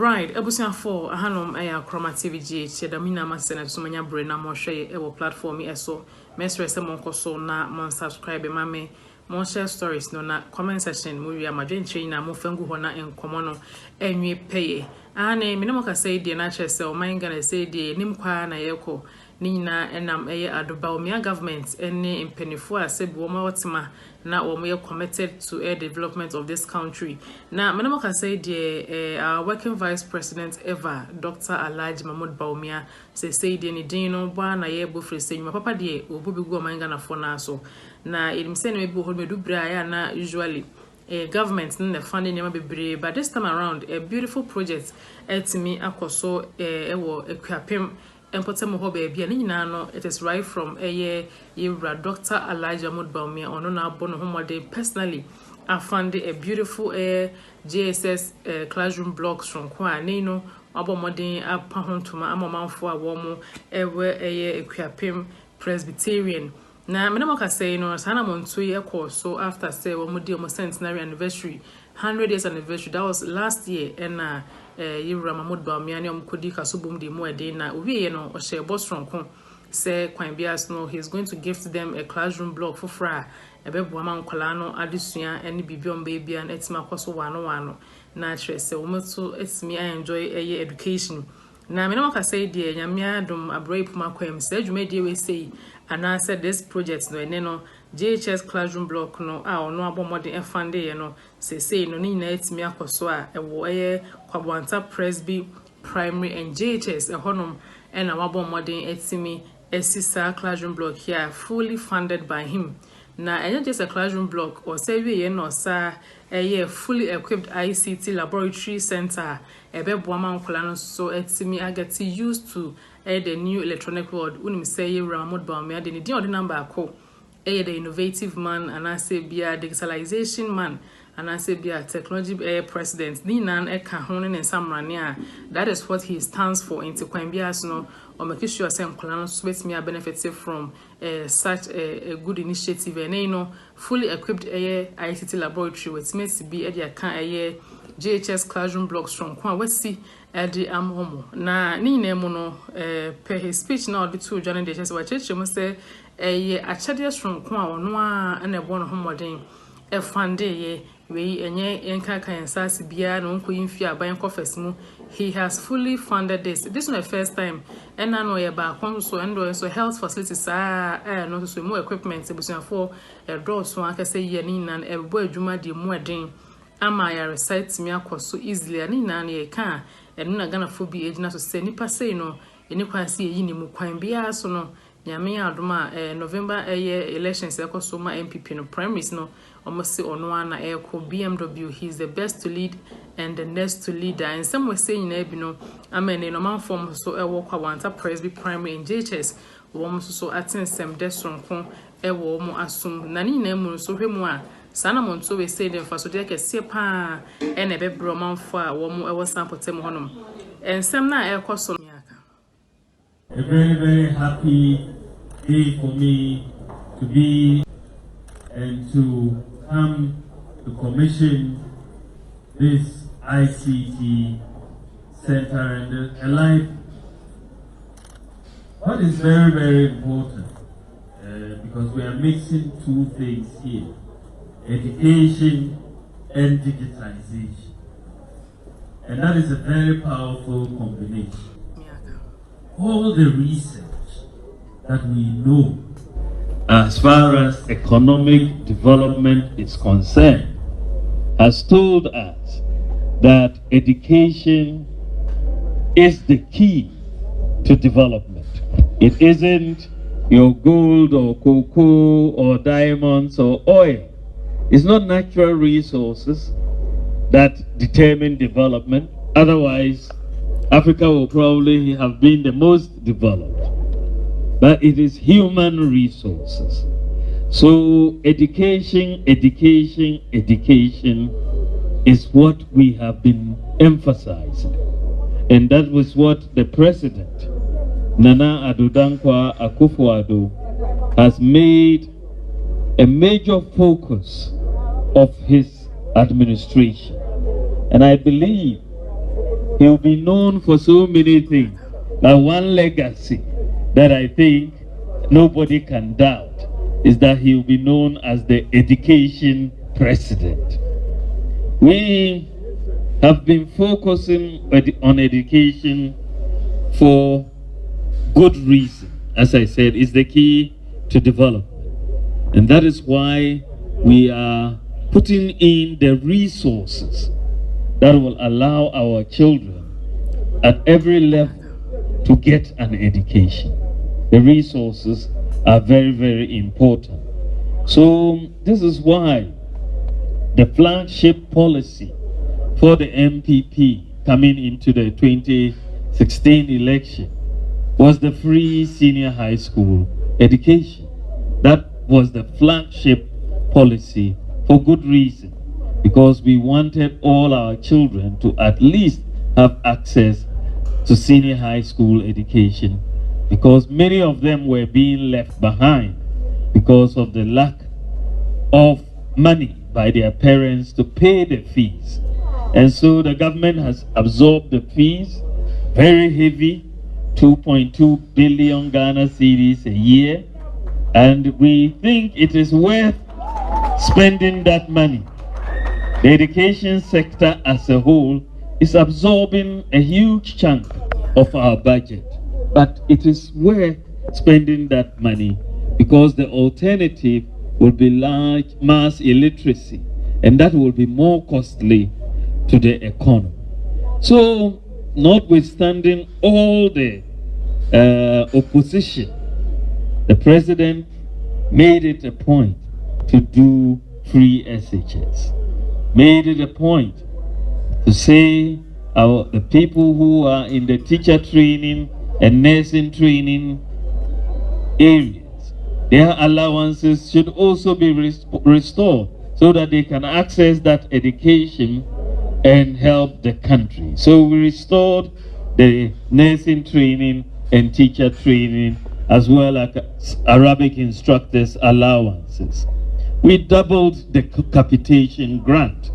Right, ebusia for ahanom aya chroma TV GH damina masena so manya bre na mo hwe e platform eso mesre se mo nkoso na mo subscribe ma me mo share stories no na comment section mo wi amadwenche na mo fangu ho na enkomo no enwe peye ane me mo ka say die na chese o man gana say die nim kwa na yeko ni nyina enam eye Bawumia government ene impenifo asebi wo ma wotima na wo mo committed to a development of this country na me mo ka say die our working vice president ever Dr. Alhaji Mahmoud Bawumia say die ni din no ba na ye bo frese nyuma papa die obo bi go man gana fo na so na elim say na me bo ho me du bra ya na usually government in the funding never be, but this time around a beautiful project to me akoso ewo Akuapem empotem ho baby ani nyina no it is right from Dr. Alhaji Mahmoud Bawumia ono na abono homode personally I found a beautiful JSS classroom blocks from kwa no abomodin apahontoma amomanfo a wo mo ewe Akuapem Presbyterian. Na me no say no sana monto ye course so after say we mudi almost centenary anniversary 100 years anniversary that was last year and Yewura Mahmoud Bawumia ne omkodi kasobum de mo ede na owie no o share boss from kon say kwan bias no he's going to gift them a classroom block for fra ebeboa man kwala no adesua ene bibiom baby and etima kwaso wano na chere say we to etimi enjoy education. Na me no say de nyamia dum abroyi puma kwem say dwuma de we say and I said this project no ene no JHS classroom block no a ono abomode e fund ye no say no ni na etimi akoso a ewo Kwabwanta Presby Primary and JHS honom and a wabomode etimi esisa classroom block here fully funded by him. Na and just a classroom block or say we no sa fully equipped ICT laboratory center ebeboama nkola no so etimi agati used to the new electronic world unim say Mahmoud Bawumia de ni number ako the innovative man and I say be a digitalization man and I say be a technology president ni nan eka hono ne samrania that is what he stands for into kwambias no or make sure say nkola no so betimi a benefit from such a good initiative and fully equipped ICT laboratory with me to be a kan JHS classroom blocks from Kwa Wesi Edi Amhomo. Na ni nemu no per his speech now the two joining the church church must say a chadias from Kwa Noa and a one homodin a fande we enye enka kansas bia no nko yimfia ban kofesimu. He has fully funded this is my first time and I know about so and so health facilities no so more equipment for a draw so I can say ye ni nan e bo adwuma di mu eden ama ya recite me akoso easily ani nan ye kan enu na Ghana fo bi ejina so say nipa say no eni kwase yi ni mu kwan bia so no nyame adoma November elections akoso ma MPP no primaries no almost say ono na BMW he's the best to lead and the next to leader and some were saying na bi no amen no man form so Kwabwanta Presby Primary in JHS wo so atin sem desron kon wo mo asum na ni na mu so hwemu a sana monto we say dem faso de kese pa ene be bro manfo a wo mo ewo sample tem honom ensem na ekoso miaka. A very, very happy day for me to be and to come to commission this ICT center and a life. What is very, very important because we are mixing two things here, education and digitalization. And that is a very powerful combination. All the research that we know as far as economic development is concerned has told us that education is the key to development. It isn't your gold or cocoa or diamonds or oil. It's not natural resources that determine development. Otherwise, Africa will probably have been the most developed. But it is human resources. So education is what we have been emphasizing. And that was what the president, Nana Addo Dankwa Akufo-Addo, has made a major focus of his administration. And I believe He'll be known for so many things. But one legacy that I think nobody can doubt is that he'll be known as the education president. We have been focusing on education for good reason. As I said, it's the key to development. And that is why we are putting in the resources that will allow our children at every level to get an education. The resources are very, very important. So this is why the flagship policy for the MPP coming into the 2016 election was the free senior high school education. That was the flagship policy for good reason, because we wanted all our children to at least have access to senior high school education, because many of them were being left behind because of the lack of money by their parents to pay the fees. And so the government has absorbed the fees, very heavy, 2.2 billion Ghana cedis a year, and we think it is worth spending that money. The education sector as a whole is absorbing a huge chunk of our budget, but it is worth spending that money, because the alternative will be large mass illiteracy, and that will be more costly to the economy. So, notwithstanding all the opposition, the president made it a point to do free SHS, made it a point to say the people who are in the teacher training and nursing training areas, their allowances should also be restored so that they can access that education and help the country. So we restored the nursing training and teacher training, as well as Arabic instructors' allowances. We doubled the capitation grant,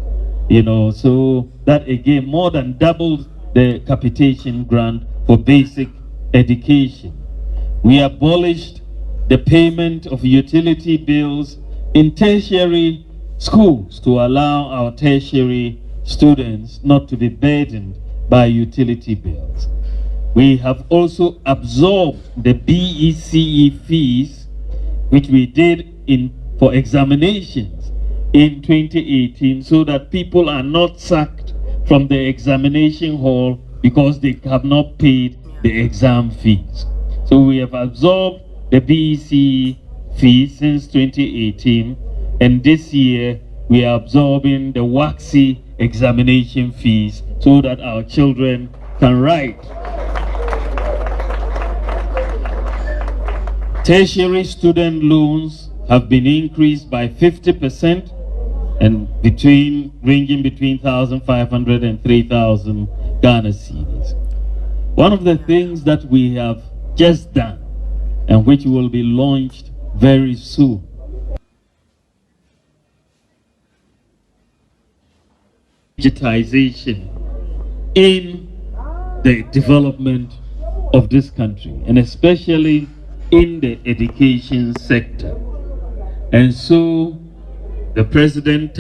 so that again more than doubled the capitation grant for basic education. We abolished the payment of utility bills in tertiary schools to allow our tertiary students not to be burdened by utility bills. We have also absorbed the BECE fees, which we did for examinations in 2018, so that people are not sacked from the examination hall because they have not paid the exam fees. So we have absorbed the BECE fees since 2018, and this year we are absorbing the WACSI examination fees so that our children can write. Tertiary student loans have been increased by 50% and ranging between 1,500 and 3,000 Ghana cedis. One of the things that we have just done, and which will be launched very soon, digitalization in the development of this country, and especially in the education sector. And so the president